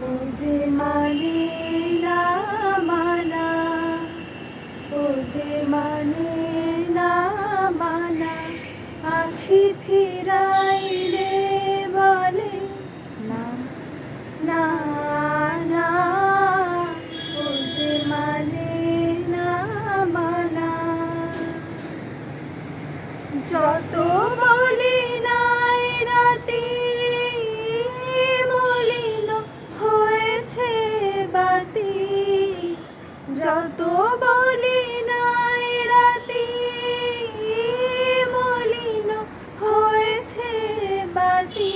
ও যে মানে না মানা, ও যে মানে না মানা, আখি ফিরাইলে বলে না না না। ও যে মানে না মানা, যত বলি নাই রাতে মলিন হয়েছে বাতি, যত বলি নাই রাতে মলিন হয়েছে বাতি,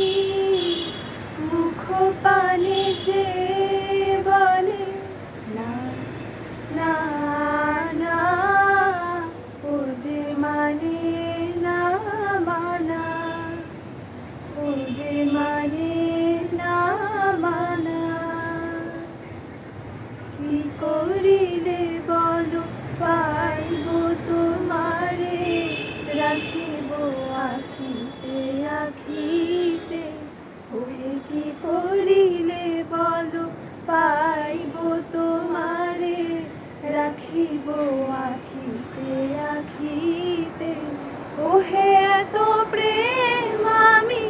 মুখ পানে যে বলে না না না। ও যে মানে না মানা, ও যে মানে না মানা। কি করিলে বলো পাইব তোমারে, রাখিব আখিতে আখিতে। ওহে কি করিলে বলো পাইব তোমারে, রাখিব আখিতে আখিতে। ওহে এত প্রেম আমি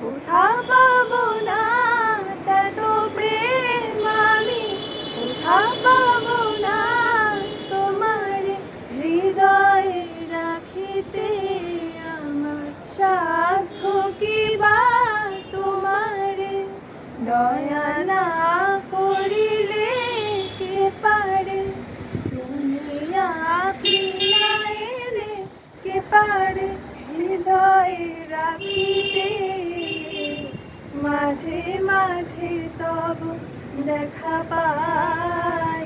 কোথা পাবো না, এত প্রেম আমি কোথা পাবো না, তোমারে হৃদয়ে রাখিতে আমার সাধ্য কি বা তোমারে। দয়া না করিলে কে পারে, তুমি আপনি না এলে কে পারে হৃদয়ে রাখিতে। মাঝে মাঝে তব দেখা পাই,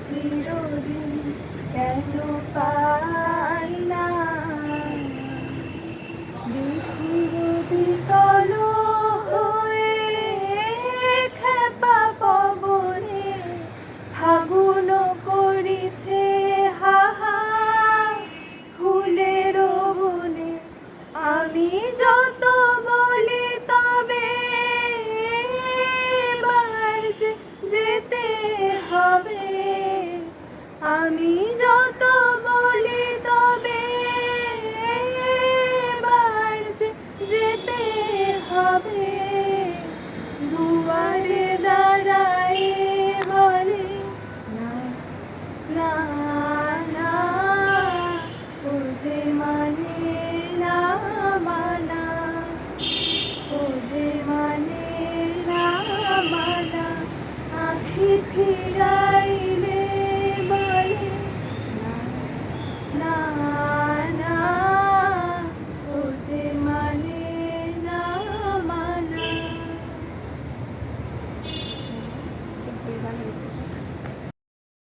চিরদিন কেন পাই না। বিধুর বিকল